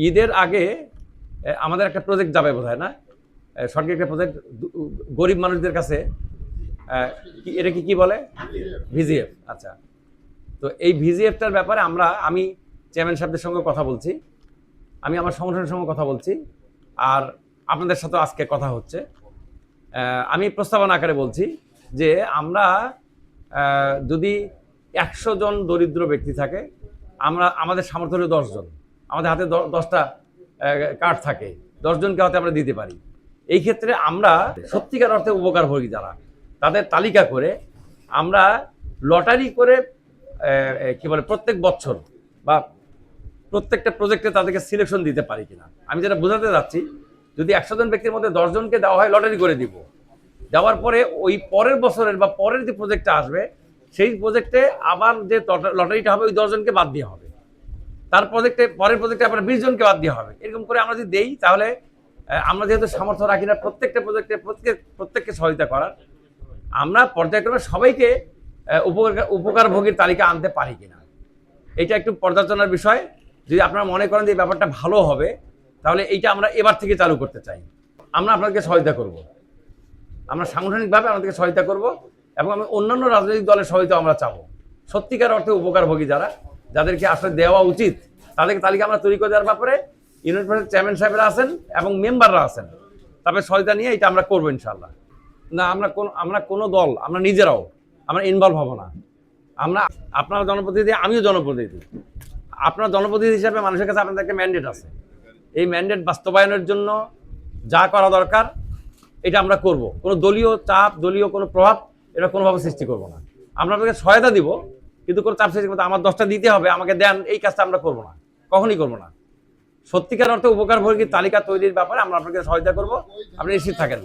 ঈদের আগে আমাদের একটা প্রজেক্ট যাবে বোধহয় না, সরকারি একটা প্রজেক্ট গরিব মানুষদের কাছে। এটা কি বলে? ভিজিএফ। আচ্ছা, তো এই ভিজিএফটার ব্যাপারে আমি চেয়ারম্যান সাহেবদের সঙ্গে কথা বলছি, আমি আমার সংগঠনের সঙ্গে কথা বলছি, আর আপনাদের সাথে আজকে কথা হচ্ছে। আমি প্রস্তাবনা আকারে বলছি যে আমরা যদি 100 জন দরিদ্র ব্যক্তি থাকে, আমাদের সামর্থ্য হলো 10 জন, আমাদের হাতে 10টা কার্ড থাকে, 10 জনকে হাতে আমরা দিতে পারি। এই ক্ষেত্রে আমরা সত্যিকার অর্থে উপকারভোগী যারা, তাদের তালিকা করে আমরা লটারি করে কি বলে প্রত্যেক বছর বা প্রত্যেকটা প্রজেক্টে তাদেরকে সিলেকশন দিতে পারি কিনা। আমি যেটা বোঝাতে যাচ্ছি, যদি 100 জন ব্যক্তির মধ্যে 10 জনকে দেওয়া হয়, লটারি করে দিব, দেওয়ার পরে ওই পরের বছরের বা পরের যে প্রজেক্টটা আসবে সেই প্রজেক্টে আবার যে লটারিটা হবে ওই 10 জনকে বাদ দেওয়া হবে, তার পরের প্রজেক্টে আবার 20 জনকে বাদ দেওয়া হবে। এরকম করে আমরা যদি দেই, তাহলে আমরা যেহেতু সামর্থ্য রাখি না প্রত্যেকটা প্রজেক্টে প্রত্যেককে সহায়তা করার, আমরা পর্যায়ক্রমে সবাইকে উপকারভোগীর তালিকা আনতে পারি কিনা, এটা একটু পর্যালোচনার বিষয়। যদি আপনারা মনে করেন যে এই ব্যাপারটা ভালো হবে, তাহলে এইটা আমরা এবার থেকে চালু করতে চাই। আমরা আপনাদেরকে সহায়তা করব, আমরা সাংগঠনিকভাবে আপনাদেরকে সহায়তা করব, এবং আমি অন্যান্য রাজনৈতিক দলের সহায়তা আমরা চাবো। সত্যিকার অর্থে উপকারভোগী যাদেরকে আসলে দেওয়া উচিত, তাদেরকে তালিকা আমরা তৈরি করে দেওয়ার ব্যাপারে ইউনিয়ন পরিষদের চেয়ারম্যান সাহেবরা আছেন এবং মেম্বাররা আছেন, তাদের সহায়তা নিয়ে এটা আমরা করবো ইনশাল্লাহ। না, আমরা কোনো দল, আমরা নিজেরাও আমরা ইনভলভ হব না। আমরা আপনারা জনপ্রতিনিধি, আমিও জনপ্রতিনিধি। আপনার জনপ্রতিনিধি হিসাবে মানুষের কাছে আপনাদের একটা ম্যান্ডেট আছে, এই ম্যান্ডেট বাস্তবায়নের জন্য যা করা দরকার এটা আমরা করব। কোনো দলীয় চাপ, দলীয় কোনো প্রভাব এটা কোনোভাবে সৃষ্টি করব না। আমরা আপনাকে সহায়তা দিব, কিন্তু কোনো চাপ সৃষ্টি করতে আমার 10টা দিতে হবে, আমাকে দেন, এই কাজটা আমরা করবো না, কখনই করবো না। সত্যিকার অর্থে উপকারভোগীর তালিকা তৈরির ব্যাপারে আমরা আপনাকে সহায়তা করব, আপনি নিশ্চিত থাকেন।